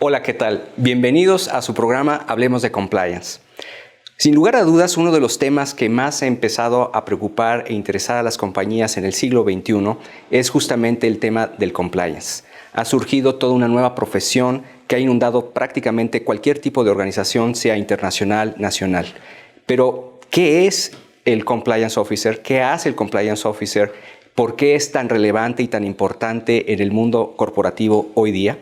Hola, ¿qué tal? Bienvenidos a su programa Hablemos de Compliance. Sin lugar a dudas, uno de los temas que más ha empezado a preocupar e interesar a las compañías en el siglo XXI es justamente el tema del compliance. Ha surgido toda una nueva profesión que ha inundado prácticamente cualquier tipo de organización, sea internacional, nacional. Pero, ¿qué es el Compliance Officer? ¿Qué hace el Compliance Officer? ¿Por qué es tan relevante y tan importante en el mundo corporativo hoy día?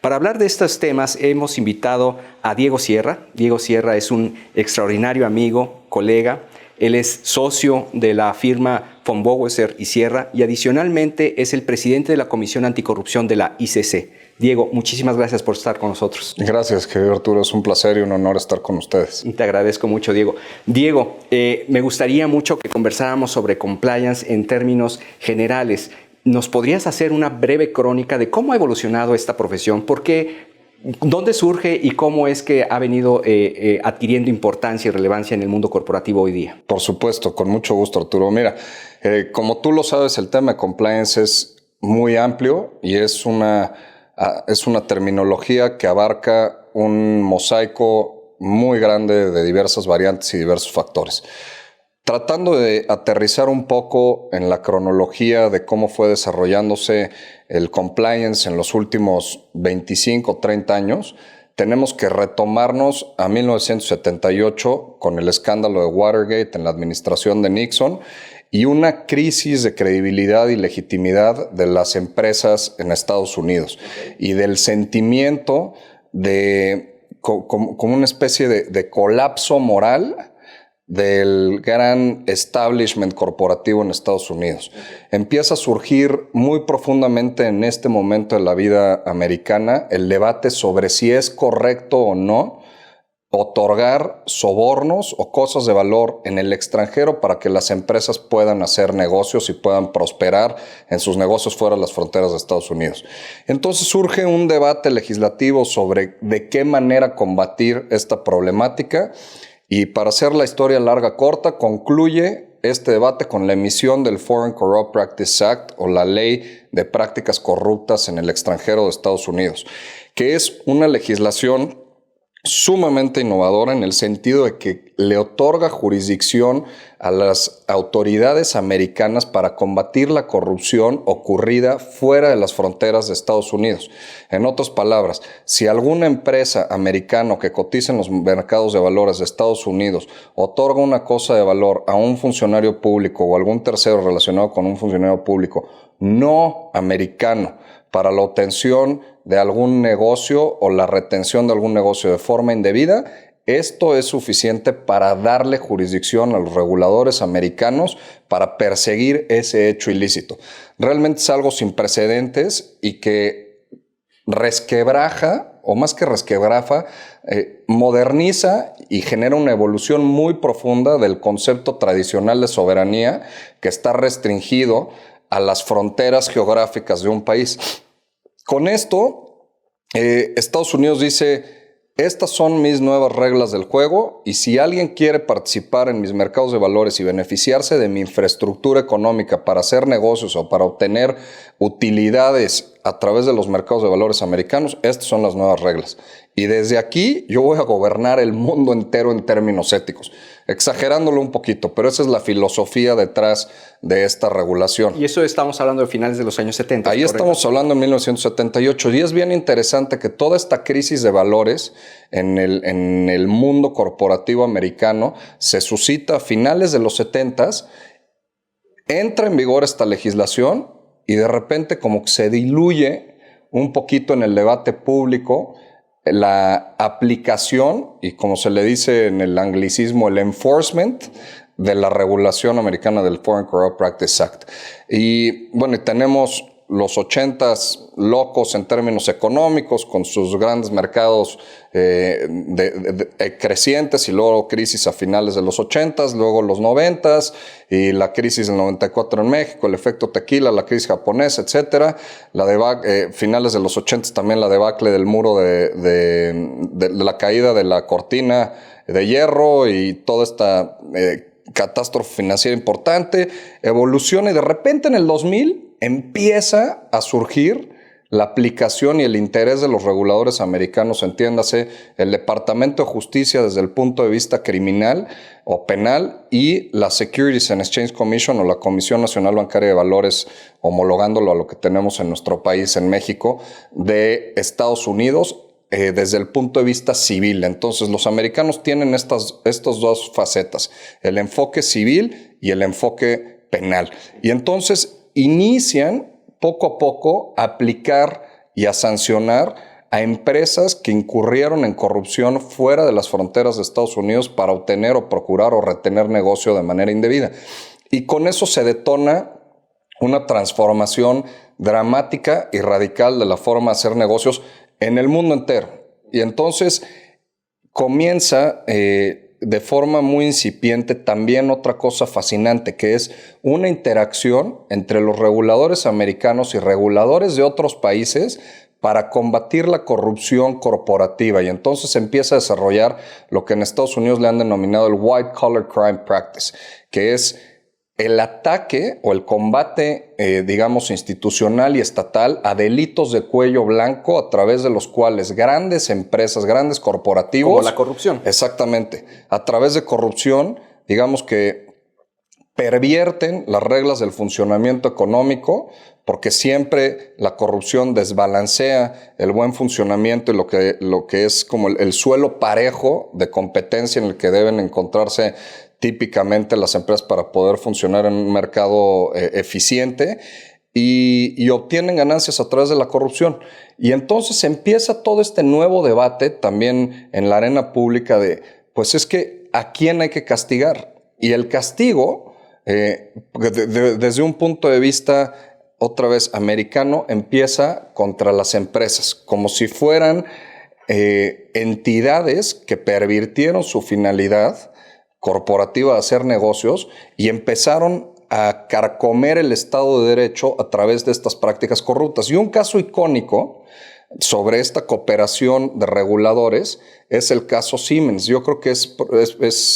Para hablar de estos temas hemos invitado a Diego Sierra. Diego Sierra es un extraordinario amigo, colega. Él es socio de la firma von Bowesser y Sierra y adicionalmente es el presidente de la Comisión Anticorrupción de la ICC. Diego, muchísimas gracias por estar con nosotros. Gracias, querido Arturo. Es un placer y un honor estar con ustedes. Y te agradezco mucho, Diego. Diego, me gustaría mucho que conversáramos sobre compliance en términos generales. ¿Nos podrías hacer una breve crónica de cómo ha evolucionado esta profesión? ¿Por qué? ¿Dónde surge y cómo es que ha venido adquiriendo importancia y relevancia en el mundo corporativo hoy día? Por supuesto, con mucho gusto, Arturo. Mira, como tú lo sabes, el tema de compliance es muy amplio y es una terminología que abarca un mosaico muy grande de diversas variantes y diversos factores. Tratando de aterrizar un poco en la cronología de cómo fue desarrollándose el compliance en los últimos 25 o 30 años, tenemos que retomarnos a 1978 con el escándalo de Watergate en la administración de Nixon y una crisis de credibilidad y legitimidad de las empresas en Estados Unidos y del sentimiento de como una especie de colapso moral del gran establishment corporativo en Estados Unidos. Empieza a surgir muy profundamente en este momento de la vida americana el debate sobre si es correcto o no otorgar sobornos o cosas de valor en el extranjero para que las empresas puedan hacer negocios y puedan prosperar en sus negocios fuera de las fronteras de Estados Unidos. Entonces surge un debate legislativo sobre de qué manera combatir esta problemática. Y para hacer la historia larga corta, concluye este debate con la emisión del Foreign Corrupt Practices Act o la Ley de Prácticas Corruptas en el Extranjero de Estados Unidos, que es una legislación sumamente innovadora en el sentido de que le otorga jurisdicción a las autoridades americanas para combatir la corrupción ocurrida fuera de las fronteras de Estados Unidos. En otras palabras, si alguna empresa americana que cotiza en los mercados de valores de Estados Unidos otorga una cosa de valor a un funcionario público o algún tercero relacionado con un funcionario público no americano para la obtención de algún negocio o la retención de algún negocio de forma indebida, esto es suficiente para darle jurisdicción a los reguladores americanos para perseguir ese hecho ilícito. Realmente es algo sin precedentes y que resquebraja, o más que resquebraja, moderniza y genera una evolución muy profunda del concepto tradicional de soberanía que está restringido a las fronteras geográficas de un país. Con esto, Estados Unidos dice, estas son mis nuevas reglas del juego y si alguien quiere participar en mis mercados de valores y beneficiarse de mi infraestructura económica para hacer negocios o para obtener utilidades a través de los mercados de valores americanos, estas son las nuevas reglas. Y desde aquí yo voy a gobernar el mundo entero en términos éticos, exagerándolo un poquito, pero esa es la filosofía detrás de esta regulación. Y eso estamos hablando de finales de los años 70. Ahí ¿correcto? Estamos hablando en 1978 y es bien interesante que toda esta crisis de valores en el mundo corporativo americano se suscita a finales de los 70s, entra en vigor esta legislación y de repente como que se diluye un poquito en el debate público la aplicación y como se le dice en el anglicismo, el enforcement de la regulación americana del Foreign Corrupt Practices Act. Y bueno, tenemos los 80s locos en términos económicos, con sus grandes mercados crecientes y luego crisis a finales de los 80s, luego los 90s y la crisis del 94 en México, el efecto tequila, la crisis japonesa, etcétera. Finales de los 80s también la debacle del muro de la caída de la cortina de hierro y toda esta catástrofe financiera importante, evoluciona y de repente en el 2000 empieza a surgir la aplicación y el interés de los reguladores americanos, entiéndase, el Departamento de Justicia desde el punto de vista criminal o penal y la Securities and Exchange Commission o la Comisión Nacional Bancaria de Valores, homologándolo a lo que tenemos en nuestro país, en México, de Estados Unidos, desde el punto de vista civil. Entonces, los americanos tienen estas dos facetas, el enfoque civil y el enfoque penal. Y entonces inician poco a poco a aplicar y a sancionar a empresas que incurrieron en corrupción fuera de las fronteras de Estados Unidos para obtener o procurar o retener negocio de manera indebida. Y con eso se detona una transformación dramática y radical de la forma de hacer negocios en el mundo entero. Y entonces comienza de forma muy incipiente también otra cosa fascinante, que es una interacción entre los reguladores americanos y reguladores de otros países para combatir la corrupción corporativa. Y entonces empieza a desarrollar lo que en Estados Unidos le han denominado el White Collar Crime Practice, que es el ataque o el combate, digamos, institucional y estatal a delitos de cuello blanco a través de los cuales grandes empresas, grandes corporativos... Como la corrupción. Exactamente. A través de corrupción, digamos que pervierten las reglas del funcionamiento económico, porque siempre la corrupción desbalancea el buen funcionamiento y lo que es como el suelo parejo de competencia en el que deben encontrarse típicamente las empresas para poder funcionar en un mercado eficiente, y obtienen ganancias a través de la corrupción. Y entonces empieza todo este nuevo debate también en la arena pública de, pues es que ¿a quién hay que castigar? Y el castigo, desde un punto de vista otra vez americano, empieza contra las empresas, como si fueran entidades que pervirtieron su finalidad corporativa de hacer negocios y empezaron a carcomer el Estado de Derecho a través de estas prácticas corruptas. Y un caso icónico sobre esta cooperación de reguladores es el caso Siemens. Yo creo que es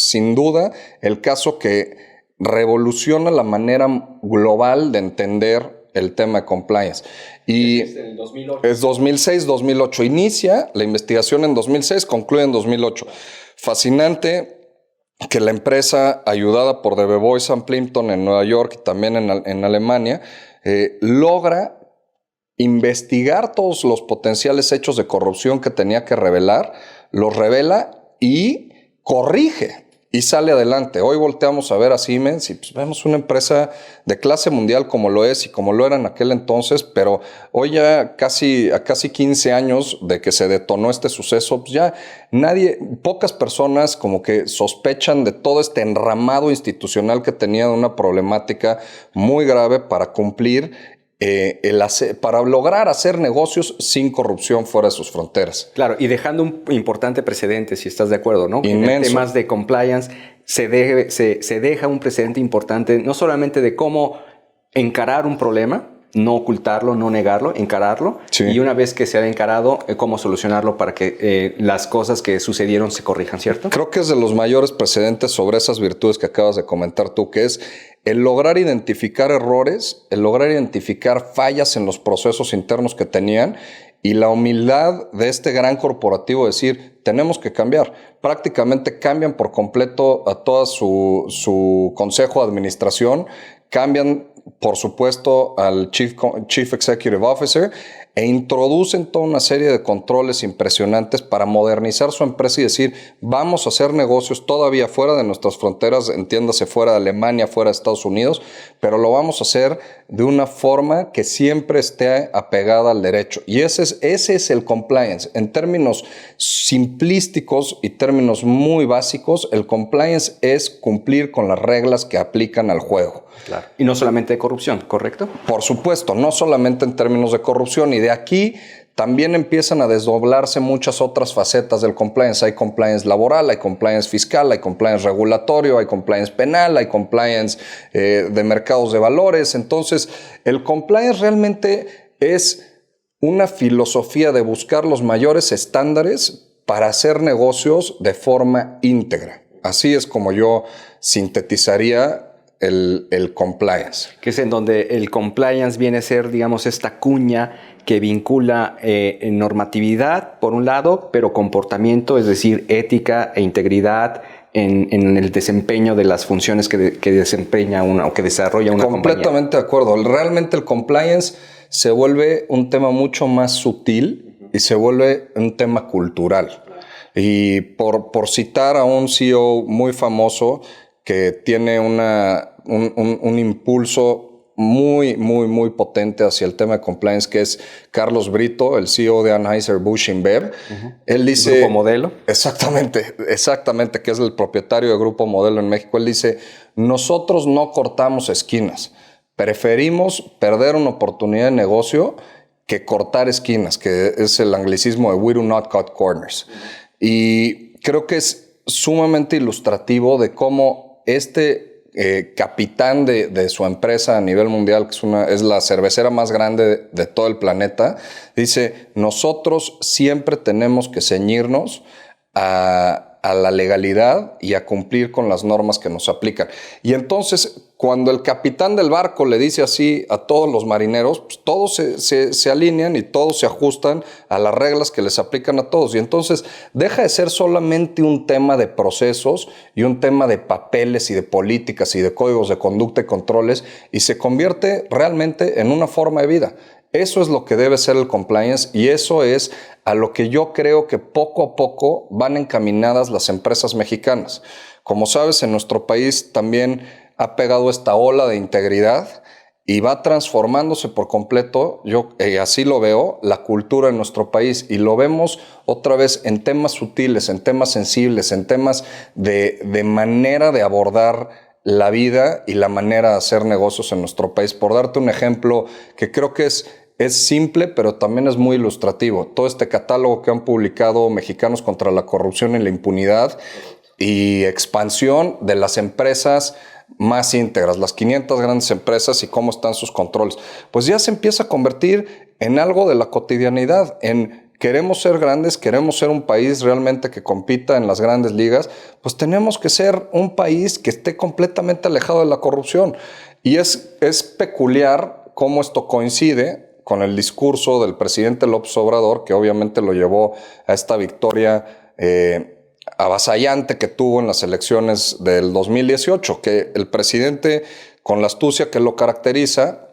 sin duda el caso que revoluciona la manera global de entender el tema de compliance. Y es el 2008. Es 2006-2008. Inicia la investigación en 2006, concluye en 2008. Fascinante que la empresa, ayudada por DB Boys & Plimpton en Nueva York y también en Alemania, logra investigar todos los potenciales hechos de corrupción que tenía que revelar, los revela y corrige y sale adelante. Hoy volteamos a ver a Siemens y pues vemos una empresa de clase mundial como lo es y como lo era en aquel entonces, pero hoy ya a casi 15 años de que se detonó este suceso, pues ya pocas personas como que sospechan de todo este enramado institucional que tenía de una problemática muy grave para cumplir para lograr hacer negocios sin corrupción fuera de sus fronteras. Claro, y dejando un importante precedente, si estás de acuerdo, ¿no? Inmenso. En temas de compliance se deja un precedente importante, no solamente de cómo encarar un problema, no ocultarlo, no negarlo, encararlo, sí. Y una vez que se ha encarado, cómo solucionarlo para que las cosas que sucedieron se corrijan, ¿cierto? Creo que es de los mayores precedentes sobre esas virtudes que acabas de comentar tú, que es el lograr identificar errores, el lograr identificar fallas en los procesos internos que tenían y la humildad de este gran corporativo decir, tenemos que cambiar. Prácticamente cambian por completo a toda su consejo de administración, cambian por supuesto al Chief Executive Officer e introducen toda una serie de controles impresionantes para modernizar su empresa y decir, vamos a hacer negocios todavía fuera de nuestras fronteras, entiéndase fuera de Alemania, fuera de Estados Unidos, pero lo vamos a hacer de una forma que siempre esté apegada al derecho. Y ese es el compliance. En términos simplísticos y términos muy básicos, el compliance es cumplir con las reglas que aplican al juego. Claro. Y no solamente de corrupción, ¿correcto? Por supuesto, no solamente en términos de corrupción. Y de aquí también empiezan a desdoblarse muchas otras facetas del compliance. Hay compliance laboral, hay compliance fiscal, hay compliance regulatorio, hay compliance penal, hay compliance de mercados de valores. Entonces, el compliance realmente es una filosofía de buscar los mayores estándares para hacer negocios de forma íntegra. Así es como yo sintetizaría el compliance. Que es en donde el compliance viene a ser, digamos, esta cuña que vincula normatividad, por un lado, pero comportamiento, es decir, ética e integridad en el desempeño de las funciones que desempeña una o que desarrolla una compañía. Completamente de acuerdo. Realmente el compliance se vuelve un tema mucho más sutil y se vuelve un tema cultural. Y por citar a un CEO muy famoso que tiene un impulso muy potente hacia el tema de compliance, que es Carlos Brito, el CEO de Anheuser-Busch InBev. Él dice... Grupo Modelo. Exactamente, que es el propietario de Grupo Modelo en México. Él dice, nosotros no cortamos esquinas. Preferimos perder una oportunidad de negocio que cortar esquinas, que es el anglicismo de we do not cut corners. Y creo que es sumamente ilustrativo de cómo capitán de su empresa a nivel mundial, que es la cervecera más grande de todo el planeta, dice, nosotros siempre tenemos que ceñirnos a la legalidad y a cumplir con las normas que nos aplican. Y entonces, cuando el capitán del barco le dice así a todos los marineros, pues todos se alinean y todos se ajustan a las reglas que les aplican a todos. Y entonces deja de ser solamente un tema de procesos y un tema de papeles y de políticas y de códigos de conducta y controles, y se convierte realmente en una forma de vida. Eso es lo que debe ser el compliance, y eso es a lo que yo creo que poco a poco van encaminadas las empresas mexicanas. Como sabes, en nuestro país también ha pegado esta ola de integridad y va transformándose por completo, yo así lo veo, la cultura en nuestro país, y lo vemos otra vez en temas sutiles, en temas sensibles, en temas de manera de abordar la vida y la manera de hacer negocios en nuestro país. Por darte un ejemplo que creo que es simple, pero también es muy ilustrativo. Todo este catálogo que han publicado Mexicanos contra la Corrupción y la Impunidad, y expansión de las empresas más íntegras, las 500 grandes empresas y cómo están sus controles, pues ya se empieza a convertir en algo de la cotidianidad, en queremos ser grandes, queremos ser un país realmente que compita en las grandes ligas, pues tenemos que ser un país que esté completamente alejado de la corrupción. Y es peculiar cómo esto coincide con el discurso del presidente López Obrador, que obviamente lo llevó a esta victoria avasallante que tuvo en las elecciones del 2018, que el presidente, con la astucia que lo caracteriza,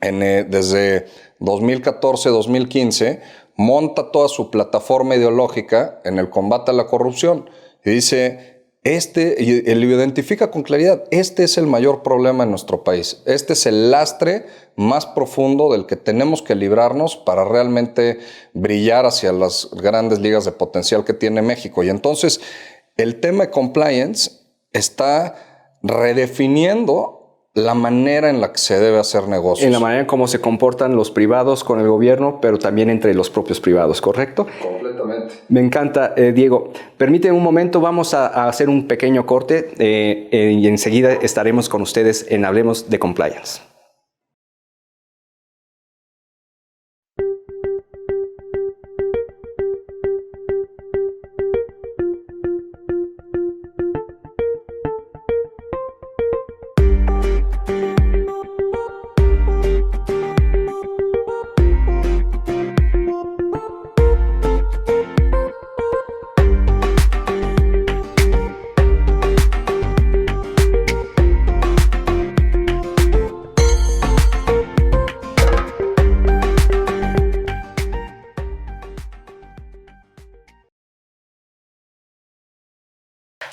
desde 2014-2015, monta toda su plataforma ideológica en el combate a la corrupción y dice, y él lo identifica con claridad, este es el mayor problema en nuestro país, este es el lastre más profundo del que tenemos que librarnos para realmente brillar hacia las grandes ligas de potencial que tiene México. Y entonces el tema de compliance está redefiniendo la manera en la que se debe hacer negocios. En la manera en cómo se comportan los privados con el gobierno, pero también entre los propios privados, ¿correcto? Completamente. Me encanta, Diego. Permíteme un momento, vamos a hacer un pequeño corte y enseguida estaremos con ustedes en Hablemos de Compliance.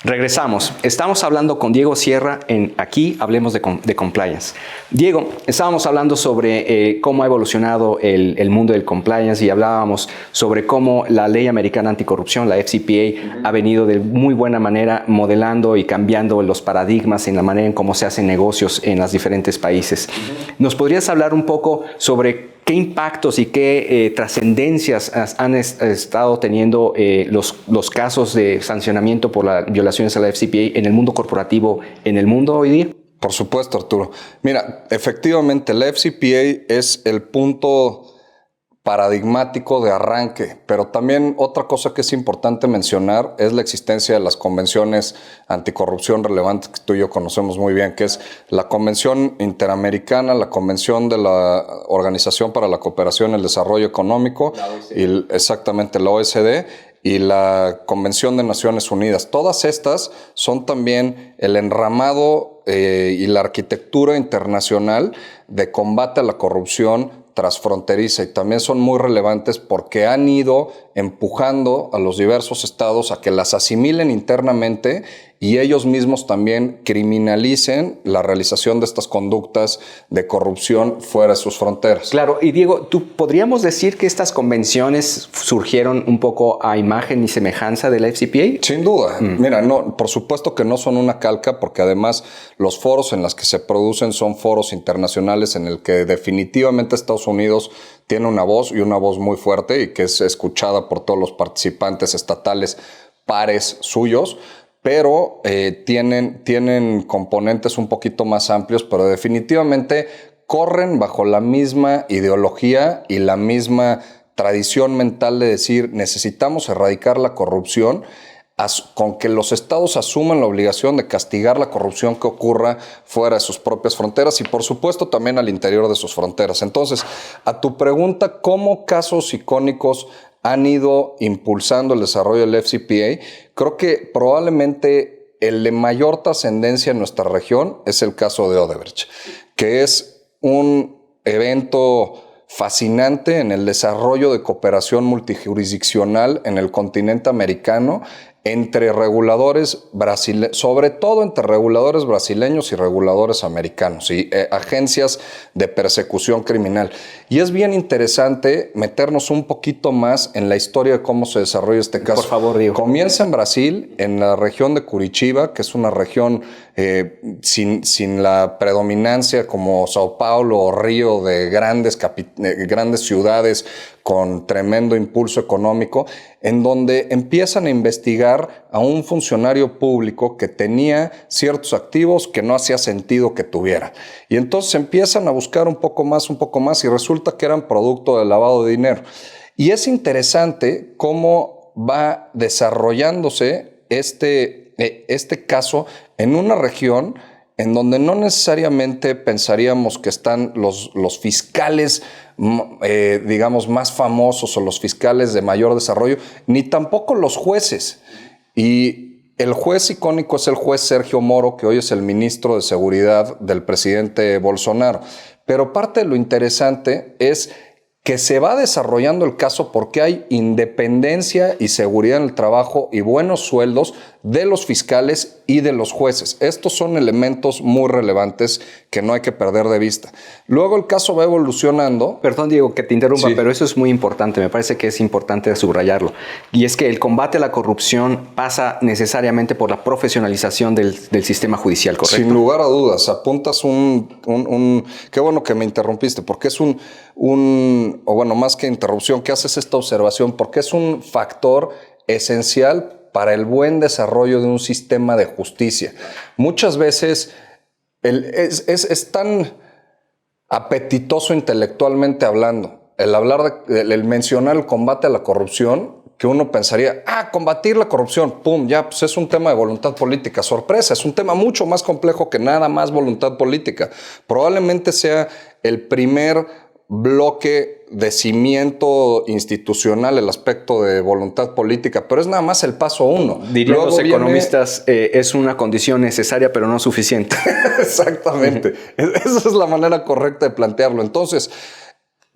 Regresamos. Estamos hablando con Diego Sierra en Aquí Hablemos de Compliance. Diego, estábamos hablando sobre cómo ha evolucionado el mundo del compliance, y hablábamos sobre cómo la ley americana anticorrupción, la FCPA, ha venido de muy buena manera modelando y cambiando los paradigmas en la manera en cómo se hacen negocios en los diferentes países. ¿Nos podrías hablar un poco sobre qué impactos y qué trascendencias han estado teniendo los casos de sancionamiento por las violaciones a la FCPA en el mundo corporativo, en el mundo hoy día? Por supuesto, Arturo. Mira, efectivamente, la FCPA es el punto paradigmático de arranque, pero también otra cosa que es importante mencionar es la existencia de las convenciones anticorrupción relevantes que tú y yo conocemos muy bien, que es la Convención Interamericana, la Convención de la Organización para la Cooperación y el Desarrollo Económico, y exactamente la OSD, y la Convención de Naciones Unidas. Todas estas son también el enramado y la arquitectura internacional de combate a la corrupción transfronteriza, y también son muy relevantes porque han ido empujando a los diversos estados a que las asimilen internamente y ellos mismos también criminalicen la realización de estas conductas de corrupción fuera de sus fronteras. Claro, y Diego, ¿podríamos decir que estas convenciones surgieron un poco a imagen y semejanza de la FCPA? Sin duda. Mira, no, por supuesto que no son una calca, porque además los foros en los que se producen son foros internacionales en el que definitivamente Estados Unidos tiene una voz, y una voz muy fuerte, y que es escuchada por todos los participantes estatales pares suyos, pero tienen componentes un poquito más amplios, pero definitivamente corren bajo la misma ideología y la misma tradición mental de decir necesitamos erradicar la corrupción, con que los estados asuman la obligación de castigar la corrupción que ocurra fuera de sus propias fronteras y por supuesto también al interior de sus fronteras. Entonces, a tu pregunta, ¿cómo casos icónicos han ido impulsando el desarrollo del FCPA? Creo que probablemente el de mayor trascendencia en nuestra región es el caso de Odebrecht, que es un evento fascinante en el desarrollo de cooperación multijurisdiccional en el continente americano entre reguladores brasileños, sobre todo entre reguladores brasileños y reguladores americanos y agencias de persecución criminal. Y es bien interesante meternos un poquito más en la historia de cómo se desarrolla este caso. Por favor, Diego. Comienza en Brasil, en la región de Curitiba, que es una región sin la predominancia como Sao Paulo o Río de grandes ciudades con tremendo impulso económico, en donde empiezan a investigar a un funcionario público que tenía ciertos activos que no hacía sentido que tuviera. Y entonces empiezan a buscar un poco más, y resulta que eran producto de lavado de dinero. Y es interesante cómo va desarrollándose este caso en una región en donde no necesariamente pensaríamos que están los fiscales, digamos, más famosos o los fiscales de mayor desarrollo, ni tampoco los jueces. Y el juez icónico es el juez Sergio Moro, que hoy es el ministro de Seguridad del presidente Bolsonaro. Pero parte de lo interesante es que se va desarrollando el caso porque hay independencia y seguridad en el trabajo y buenos sueldos de los fiscales y de los jueces. Estos son elementos muy relevantes que no hay que perder de vista. Luego el caso va evolucionando. Perdón, Diego, que te interrumpa, Sí. pero eso es muy importante. Me parece que es importante subrayarlo. Y es que el combate a la corrupción pasa necesariamente por la profesionalización del sistema judicial, ¿correcto? Sin lugar a dudas. Apuntas qué bueno que me interrumpiste, porque es o bueno, más que interrupción, que haces esta observación, porque es un factor esencial para el buen desarrollo de un sistema de justicia. Muchas veces es tan apetitoso intelectualmente hablando el mencionar el combate a la corrupción, que uno pensaría, combatir la corrupción, pum, ya, pues es un tema de voluntad política. Sorpresa, es un tema mucho más complejo que nada más voluntad política. Probablemente sea el primer bloque de cimiento institucional, el aspecto de voluntad política, pero es nada más el paso 1. Dirían los economistas, es una condición necesaria, pero no suficiente. Exactamente. Esa es la manera correcta de plantearlo. Entonces,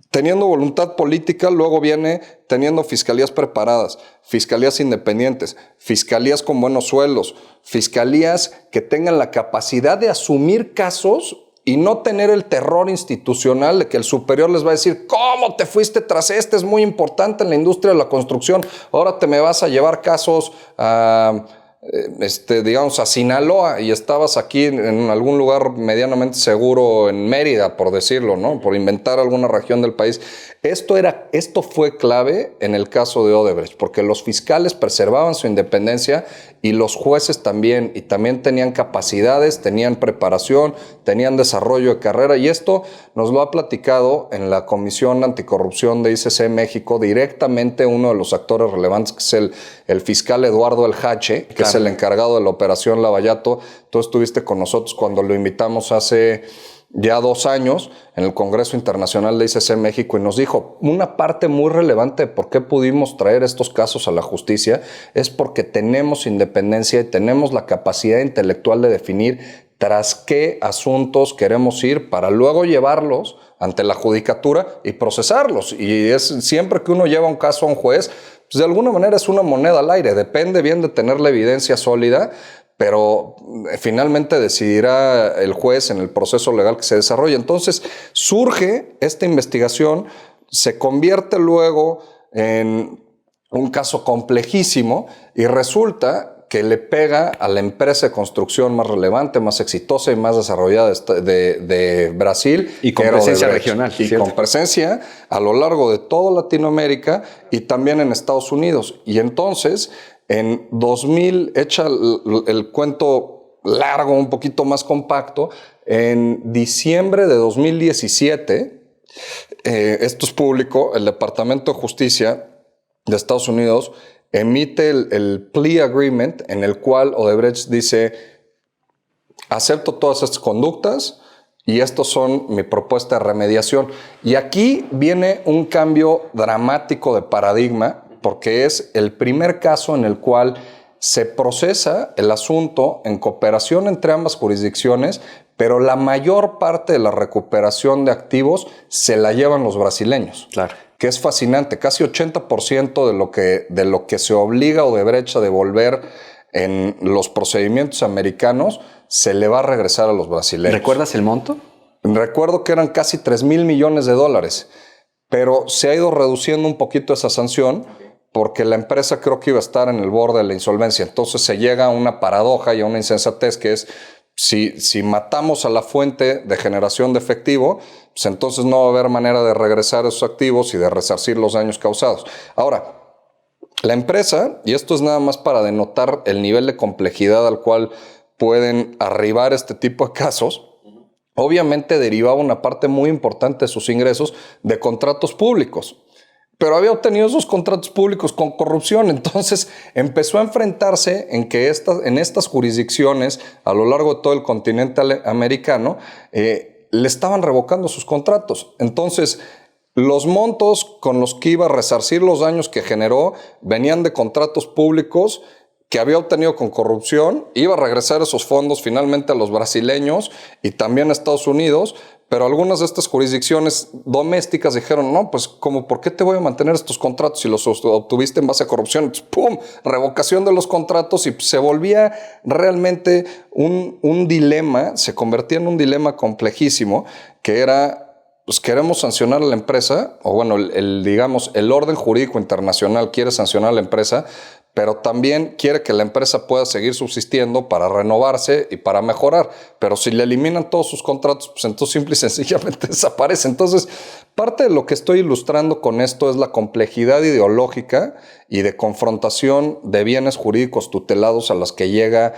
teniendo voluntad política, luego viene teniendo fiscalías preparadas, fiscalías independientes, fiscalías con buenos sueldos, fiscalías que tengan la capacidad de asumir casos y no tener el terror institucional de que el superior les va a decir, ¿cómo te fuiste tras este? Es muy importante en la industria de la construcción. Ahora te me vas a llevar casos a digamos, a Sinaloa y estabas aquí en algún lugar medianamente seguro en Mérida, por decirlo, ¿no? Por inventar alguna región del país. Esto fue clave en el caso de Odebrecht, porque los fiscales preservaban su independencia y los jueces también, y también tenían capacidades, tenían preparación, tenían desarrollo de carrera, y esto nos lo ha platicado en la Comisión Anticorrupción de ICC México directamente uno de los actores relevantes, que es el fiscal Eduardo El Hache, que es el encargado de la operación Lavallato. Tú estuviste con nosotros cuando lo invitamos hace ya 2 años en el Congreso Internacional de ICC México y nos dijo, una parte muy relevante de por qué pudimos traer estos casos a la justicia es porque tenemos independencia y tenemos la capacidad intelectual de definir tras qué asuntos queremos ir para luego llevarlos ante la judicatura y procesarlos. Y es siempre que uno lleva un caso a un juez, pues de alguna manera es una moneda al aire, depende bien de tener la evidencia sólida, pero finalmente decidirá el juez en el proceso legal que se desarrolla. Entonces surge esta investigación, se convierte luego en un caso complejísimo y resulta que le pega a la empresa de construcción más relevante, más exitosa y más desarrollada de Brasil. Y con presencia regional. Y ¿cierto? Con presencia a lo largo de toda Latinoamérica y también en Estados Unidos. Y entonces, en 2000, echa el cuento largo, un poquito más compacto, en diciembre de 2017, esto es público, el Departamento de Justicia de Estados Unidos emite el plea agreement en el cual Odebrecht dice, acepto todas estas conductas y estos son mi propuesta de remediación. Y aquí viene un cambio dramático de paradigma porque es el primer caso en el cual se procesa el asunto en cooperación entre ambas jurisdicciones, pero la mayor parte de la recuperación de activos se la llevan los brasileños. Claro. Que es fascinante, casi 80% de lo que se obliga a Odebrecht a devolver en los procedimientos americanos se le va a regresar a los brasileños. ¿Recuerdas el monto? Recuerdo que eran casi $3,000 millones, pero se ha ido reduciendo un poquito esa sanción porque la empresa creo que iba a estar en el borde de la insolvencia. Entonces se llega a una paradoja y a una insensatez que es, si matamos a la fuente de generación de efectivo, pues entonces no va a haber manera de regresar esos activos y de resarcir los daños causados. Ahora, la empresa, y esto es nada más para denotar el nivel de complejidad al cual pueden arribar este tipo de casos, obviamente derivaba una parte muy importante de sus ingresos de contratos públicos. Pero había obtenido esos contratos públicos con corrupción, entonces empezó a enfrentarse en que en estas jurisdicciones a lo largo de todo el continente americano le estaban revocando sus contratos. Entonces los montos con los que iba a resarcir los daños que generó venían de contratos públicos que había obtenido con corrupción, iba a regresar esos fondos finalmente a los brasileños y también a Estados Unidos, pero algunas de estas jurisdicciones domésticas dijeron, no, pues como, ¿por qué te voy a mantener estos contratos si los obtuviste en base a corrupción? Entonces, ¡pum!, revocación de los contratos y se volvía realmente un dilema, se convertía en un dilema complejísimo que era, pues queremos sancionar a la empresa, o bueno, digamos, el orden jurídico internacional quiere sancionar a la empresa, pero también quiere que la empresa pueda seguir subsistiendo para renovarse y para mejorar. Pero si le eliminan todos sus contratos, pues entonces simple y sencillamente desaparece. Entonces, parte de lo que estoy ilustrando con esto es la complejidad ideológica y de confrontación de bienes jurídicos tutelados a las que llega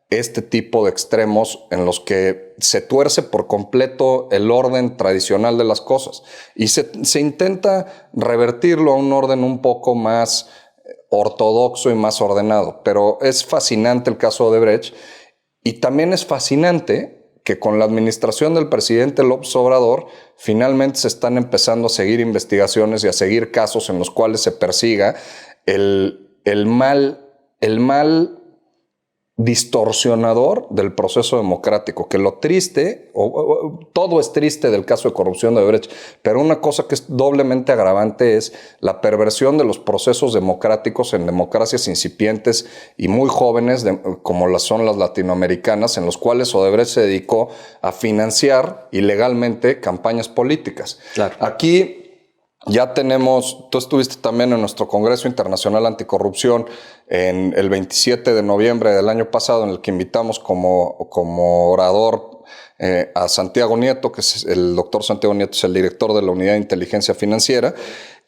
este tipo de extremos en los que se tuerce por completo el orden tradicional de las cosas y se intenta revertirlo a un orden un poco más ortodoxo y más ordenado. Pero es fascinante el caso de Odebrecht y también es fascinante que con la administración del presidente López Obrador finalmente se están empezando a seguir investigaciones y a seguir casos en los cuales se persiga el mal distorsionador del proceso democrático, que lo triste, todo es triste del caso de corrupción de Odebrecht, pero una cosa que es doblemente agravante es la perversión de los procesos democráticos en democracias incipientes y muy jóvenes, como son las latinoamericanas, en los cuales Odebrecht se dedicó a financiar ilegalmente campañas políticas. Claro. Aquí Ya tenemos, tú estuviste también en nuestro Congreso Internacional Anticorrupción en el 27 de noviembre del año pasado, en el que invitamos como orador a Santiago Nieto, que es el doctor Santiago Nieto, es el director de la Unidad de Inteligencia Financiera,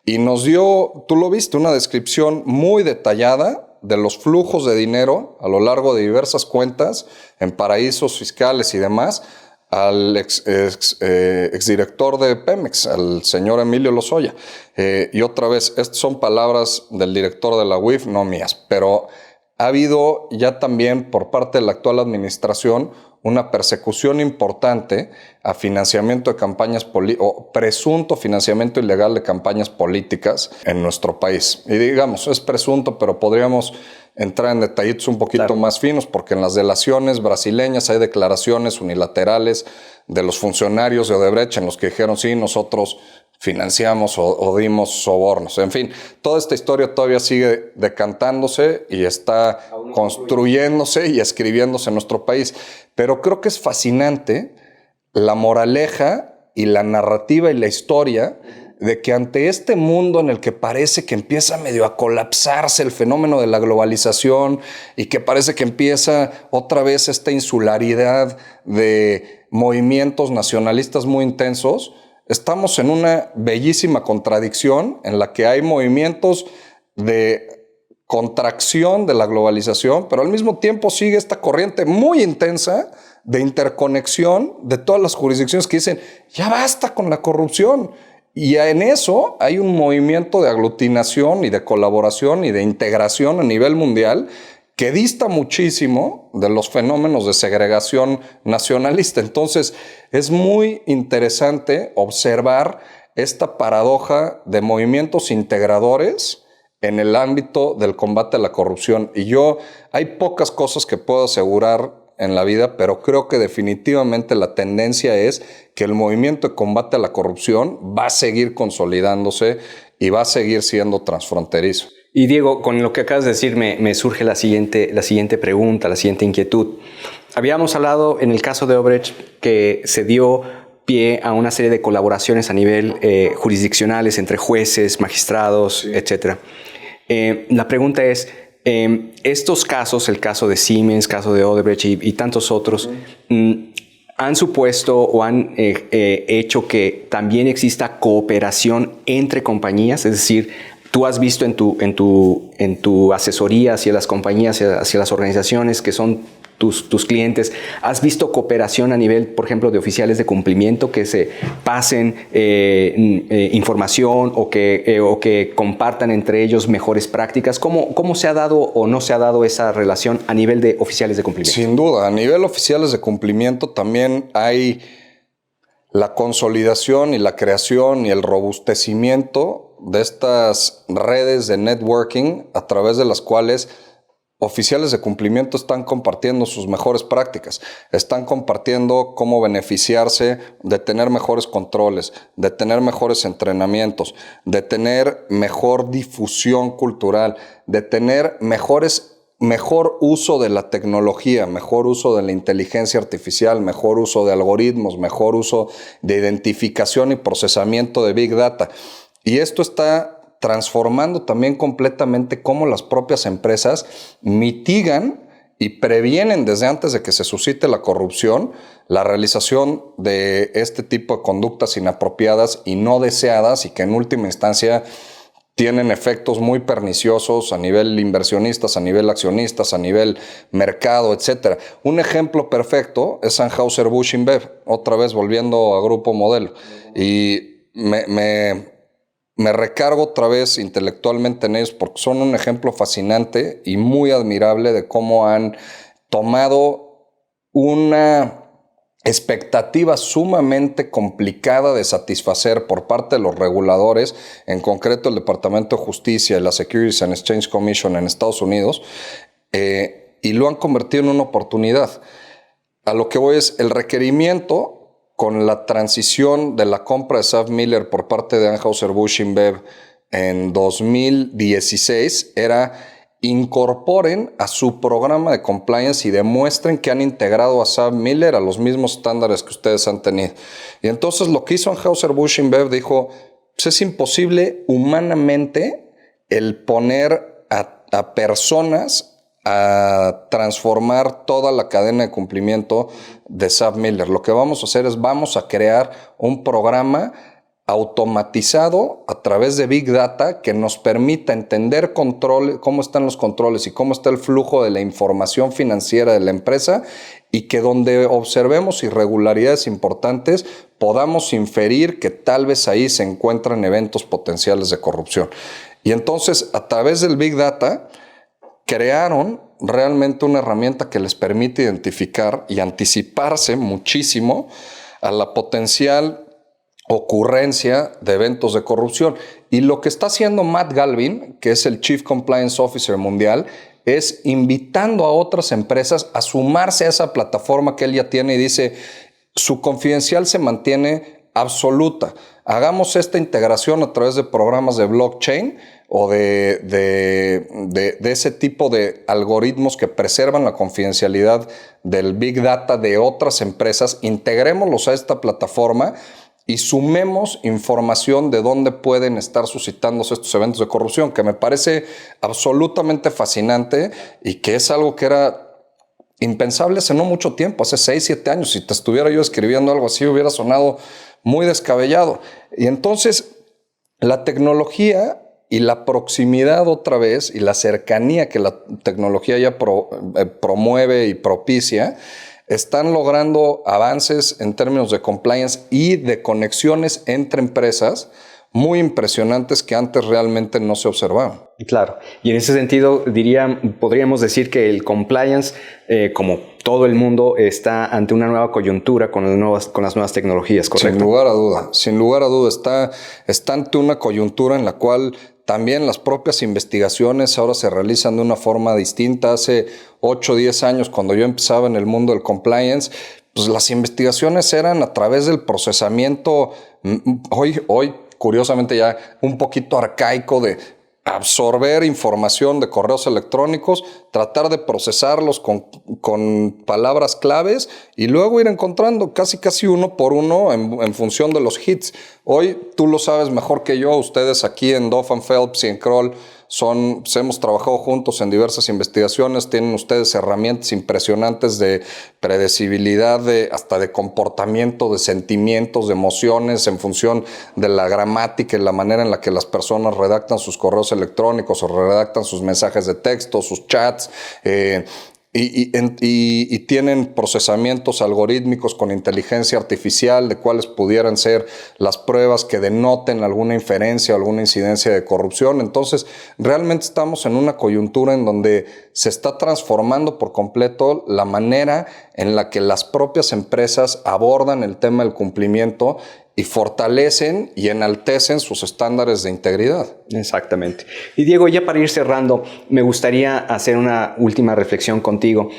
y nos dio, tú lo viste, una descripción muy detallada de los flujos de dinero a lo largo de diversas cuentas en paraísos fiscales y demás, al exdirector de Pemex, al señor Emilio Lozoya. Y otra vez, estas son palabras del director de la UIF, no mías, pero ha habido ya también por parte de la actual administración una persecución importante a financiamiento de campañas o presunto financiamiento ilegal de campañas políticas en nuestro país. Y digamos, es presunto, pero podríamos entrar en detallitos un poquito más finos, porque en las delaciones brasileñas hay declaraciones unilaterales de los funcionarios de Odebrecht en los que dijeron, sí, nosotros financiamos o dimos sobornos. En fin, toda esta historia todavía sigue decantándose y está construyéndose y escribiéndose en nuestro país. Pero creo que es fascinante la moraleja y la narrativa y la historia de que ante este mundo en el que parece que empieza medio a colapsarse el fenómeno de la globalización y que parece que empieza otra vez esta insularidad de movimientos nacionalistas muy intensos, estamos en una bellísima contradicción en la que hay movimientos de contracción de la globalización, pero al mismo tiempo sigue esta corriente muy intensa de interconexión de todas las jurisdicciones que dicen, ya basta con la corrupción. Y en eso hay un movimiento de aglutinación y de colaboración y de integración a nivel mundial que dista muchísimo de los fenómenos de segregación nacionalista. Entonces, es muy interesante observar esta paradoja de movimientos integradores en el ámbito del combate a la corrupción. Y hay pocas cosas que puedo asegurar en la vida, pero creo que definitivamente la tendencia es que el movimiento de combate a la corrupción va a seguir consolidándose y va a seguir siendo transfronterizo. Y Diego, con lo que acabas de decir me surge la siguiente pregunta, la siguiente inquietud. Habíamos hablado en el caso de Odebrecht que se dio pie a una serie de colaboraciones a nivel jurisdiccionales entre jueces, magistrados, sí, etc. La pregunta es, estos casos, el caso de Siemens, caso de Odebrecht y tantos otros, ¿han supuesto o han hecho que también exista cooperación entre compañías? Es decir, tú has visto en tu asesoría hacia las compañías, hacia las organizaciones que son tus clientes, ¿has visto cooperación a nivel, por ejemplo, de oficiales de cumplimiento que se pasen información o que compartan entre ellos mejores prácticas? ¿Cómo se ha dado o no se ha dado esa relación a nivel de oficiales de cumplimiento? Sin duda, a nivel oficiales de cumplimiento también hay la consolidación y la creación y el robustecimiento de estas redes de networking a través de las cuales oficiales de cumplimiento están compartiendo sus mejores prácticas, están compartiendo cómo beneficiarse de tener mejores controles, de tener mejores entrenamientos, de tener mejor difusión cultural, de tener mejor uso de la tecnología, mejor uso de la inteligencia artificial, mejor uso de algoritmos, mejor uso de identificación y procesamiento de Big Data. Y esto está transformando también completamente cómo las propias empresas mitigan y previenen desde antes de que se suscite la corrupción la realización de este tipo de conductas inapropiadas y no deseadas y que en última instancia tienen efectos muy perniciosos a nivel inversionistas, a nivel accionistas, a nivel mercado, etc. Un ejemplo perfecto es Anheuser-Busch InBev, otra vez volviendo a Grupo Modelo. Y me recargo otra vez intelectualmente en ellos porque son un ejemplo fascinante y muy admirable de cómo han tomado una expectativa sumamente complicada de satisfacer por parte de los reguladores, en concreto el Departamento de Justicia y la Securities and Exchange Commission en Estados Unidos, y lo han convertido en una oportunidad. A lo que voy es el requerimiento con la transición de la compra de SABMiller por parte de Anheuser-Busch InBev en 2016 era incorporen a su programa de compliance y demuestren que han integrado a SABMiller a los mismos estándares que ustedes han tenido. Y entonces lo que hizo Anheuser-Busch InBev dijo, pues es imposible humanamente el poner a personas a transformar toda la cadena de cumplimiento de SAP Miller. Lo que vamos a hacer es vamos a crear un programa automatizado a través de Big Data que nos permita entender cómo están los controles y cómo está el flujo de la información financiera de la empresa, y que donde observemos irregularidades importantes podamos inferir que tal vez ahí se encuentran eventos potenciales de corrupción. Y entonces, a través del Big Data, crearon realmente una herramienta que les permite identificar y anticiparse muchísimo a la potencial ocurrencia de eventos de corrupción. Y lo que está haciendo Matt Galvin, que es el Chief Compliance Officer mundial, es invitando a otras empresas a sumarse a esa plataforma que él ya tiene, y dice, su confidencial se mantiene absoluta. Hagamos esta integración a través de programas de blockchain o de ese tipo de algoritmos que preservan la confidencialidad del Big Data de otras empresas. Integrémoslos a esta plataforma y sumemos información de dónde pueden estar suscitándose estos eventos de corrupción, que me parece absolutamente fascinante y que es algo que era impensable hace no mucho tiempo, hace 6, 7 años. Si te estuviera yo escribiendo algo así, hubiera sonado muy descabellado. Y entonces, la tecnología y la proximidad otra vez, y la cercanía que la tecnología ya promueve y propicia, están logrando avances en términos de compliance y de conexiones entre empresas muy impresionantes que antes realmente no se observaban. Claro. Y en ese sentido, podríamos decir que el compliance, como todo el mundo, está ante una nueva coyuntura con las nuevas tecnologías, ¿correcto? Sin lugar a duda. Está ante una coyuntura en la cual también las propias investigaciones ahora se realizan de una forma distinta. Hace 8 o 10 años, cuando yo empezaba en el mundo del compliance, pues las investigaciones eran a través del procesamiento, hoy curiosamente ya un poquito arcaico, de absorber información de correos electrónicos, tratar de procesarlos con palabras claves y luego ir encontrando casi uno por uno en función de los hits. Hoy, tú lo sabes mejor que yo, ustedes aquí en Duff & Phelps y en Kroll hemos trabajado juntos en diversas investigaciones, tienen ustedes herramientas impresionantes de predecibilidad, hasta de comportamiento, de sentimientos, de emociones en función de la gramática y la manera en la que las personas redactan sus correos electrónicos o redactan sus mensajes de texto, sus chats, y tienen procesamientos algorítmicos con inteligencia artificial de cuáles pudieran ser las pruebas que denoten alguna inferencia o alguna incidencia de corrupción. Entonces, realmente estamos en una coyuntura en donde se está transformando por completo la manera en la que las propias empresas abordan el tema del cumplimiento y fortalecen y enaltecen sus estándares de integridad. Exactamente. Y Diego, ya para ir cerrando, me gustaría hacer una última reflexión contigo.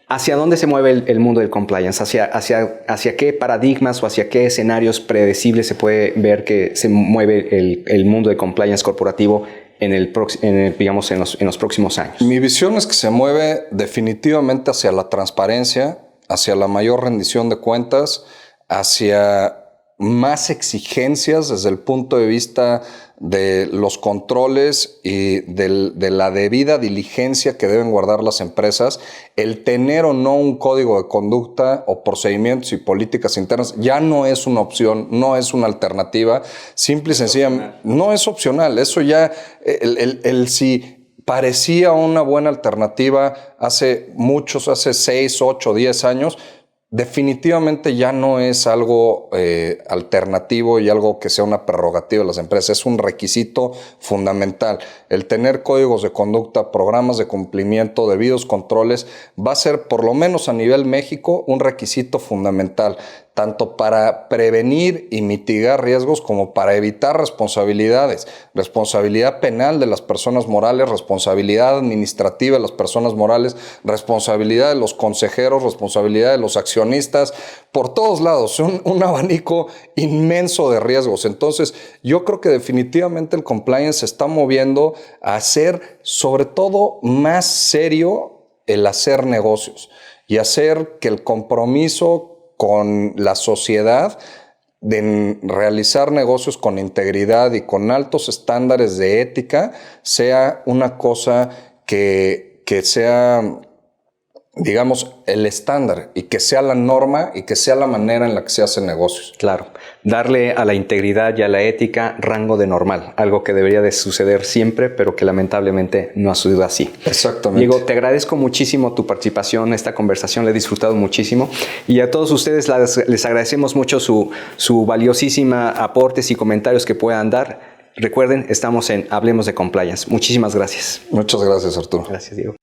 ¿Hacia dónde se mueve el mundo del compliance? ¿Hacia qué paradigmas o hacia qué escenarios predecibles se puede ver que se mueve el mundo del compliance corporativo en los próximos años? Mi visión es que se mueve definitivamente hacia la transparencia, hacia la mayor rendición de cuentas, hacia más exigencias desde el punto de vista de los controles y de la debida diligencia que deben guardar las empresas. El tener o no un código de conducta o procedimientos y políticas internas ya no es una opción, no es una alternativa, simple y sencilla, no es opcional. Eso ya, si parecía una buena alternativa hace 6, 8, 10 años, definitivamente ya no es algo alternativo y algo que sea una prerrogativa de las empresas. Es un requisito fundamental. El tener códigos de conducta, programas de cumplimiento, debidos controles, va a ser, por lo menos a nivel México, un requisito fundamental, tanto para prevenir y mitigar riesgos como para evitar responsabilidades. Responsabilidad penal de las personas morales, responsabilidad administrativa de las personas morales, responsabilidad de los consejeros, responsabilidad de los accionistas, por todos lados, un abanico inmenso de riesgos. Entonces, yo creo que definitivamente el compliance se está moviendo a hacer, sobre todo, más serio el hacer negocios y hacer que el compromiso con la sociedad de realizar negocios con integridad y con altos estándares de ética sea una cosa que sea, digamos, el estándar y que sea la norma y que sea la manera en la que se hacen negocios. Claro, darle a la integridad y a la ética rango de normal, algo que debería de suceder siempre, pero que lamentablemente no ha sucedido así. Exactamente. Diego, te agradezco muchísimo tu participación en esta conversación, la he disfrutado muchísimo y a todos ustedes les agradecemos mucho su valiosísima aportes y comentarios que puedan dar. Recuerden, estamos en Hablemos de Compliance. Muchísimas gracias. Muchas gracias, Arturo. Gracias, Diego.